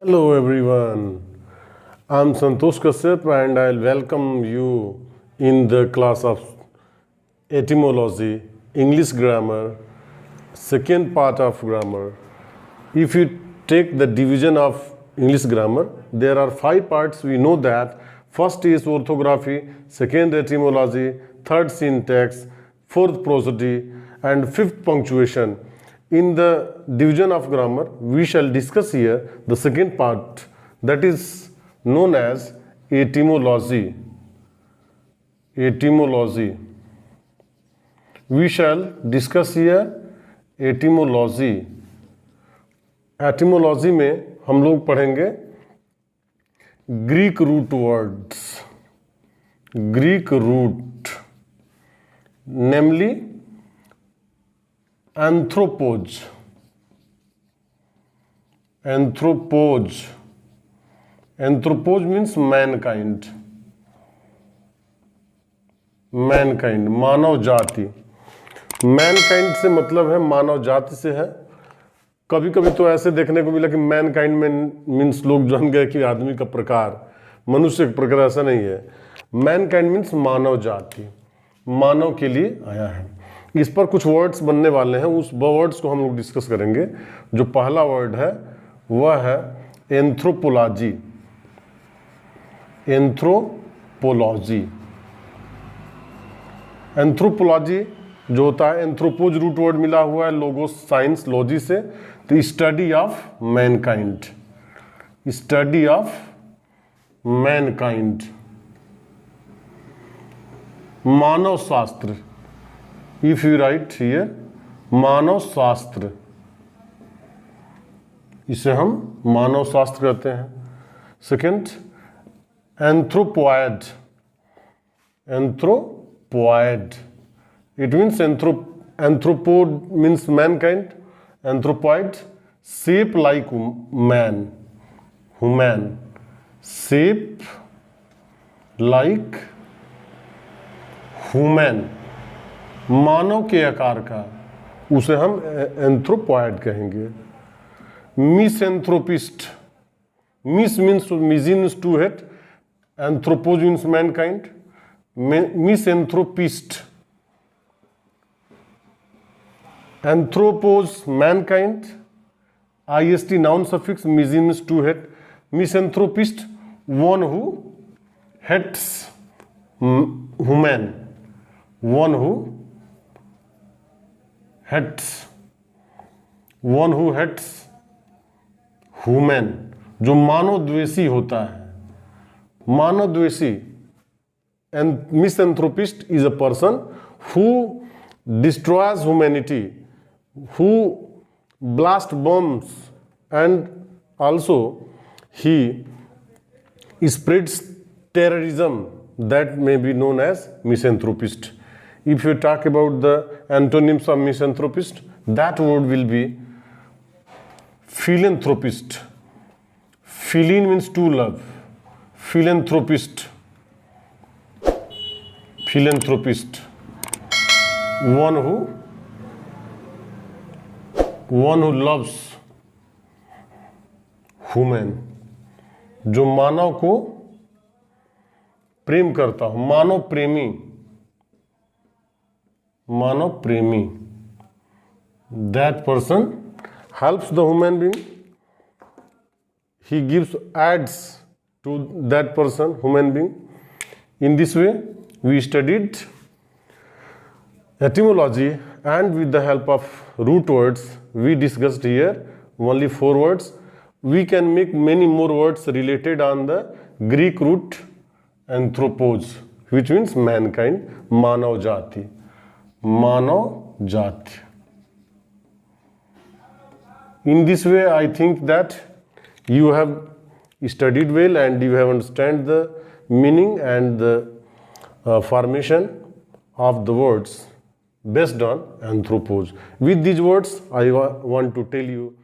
Hello everyone, I'm Santosh Kashyap and I'll welcome you in the class of etymology, English grammar, second part of grammar. If you take the division of English grammar, there are 5 parts. We know that first is orthography, second etymology, third syntax, fourth prosody and fifth punctuation. In the division of grammar, we shall discuss here the second part, that is known as etymology. Etymology. We shall discuss here etymology. Etymology में हम लोग पढ़ेंगे Greek root words, Greek root, namely anthropos, anthropos, anthropos means mankind, mankind मानव जाति। Mankind से मतलब है मानव जाति से है। कभी कभी तो ऐसे देखने को मिला कि मैनकाइंड में मीन्स लोग जान गए कि आदमी का प्रकार, मनुष्य का प्रकार, ऐसा नहीं है। मैनकाइंड मीन्स मानव जाति, मानव के लिए आया है। इस पर कुछ वर्ड्स बनने वाले हैं, उस वर्ड्स को हम लोग डिस्कस करेंगे। जो पहला वर्ड है वह है एंथ्रोपोलॉजी। एंथ्रोपोलॉजी, एंथ्रोपोलॉजी जो होता है, एंथ्रोपोज रूट वर्ड मिला हुआ है लोगोस साइंस लॉजी से, तो study of mankind, study of mankind, मानव शास्त्र। इफ यू राइट हियर मानव शास्त्र, इसे हम मानव शास्त्र कहते हैं। Second anthropoid, anthropoid, it means anthropod means mankind, anthropoid shape like man, human, shape like human, मानव के आकार का, उसे हम एंथ्रोपॉयड कहेंगे। Misanthropist, mis means misein to hate, anthropos means mankind, misanthropist, anthropos mankind, ist noun suffix, means to hate, misanthropist one who hates human, one who hates, one who hates human, जो मानव द्वेषी होता है। मानव द्वेषी, and misanthropist is a person who destroys humanity, who blast bombs, and also he spreads terrorism, that may be known as misanthropist. If you talk about the antonyms of misanthropist, that word will be philanthropist. Philan means to love, philanthropist, philanthropist, one who loves human, जो मानव को प्रेम करता हो, मानव प्रेमी, मानव प्रेमी। That person helps the human being, he gives aids to that person, human being. In this way we studied etymology, and with the help of root words we discussed here only 4 words. We can make many more words related on the Greek root anthropos, which means mankind, manav jati, manav jati. In this way I think that you have studied well and you have understand the meaning and the formation of the words based on anthropos. With these words, I want to tell you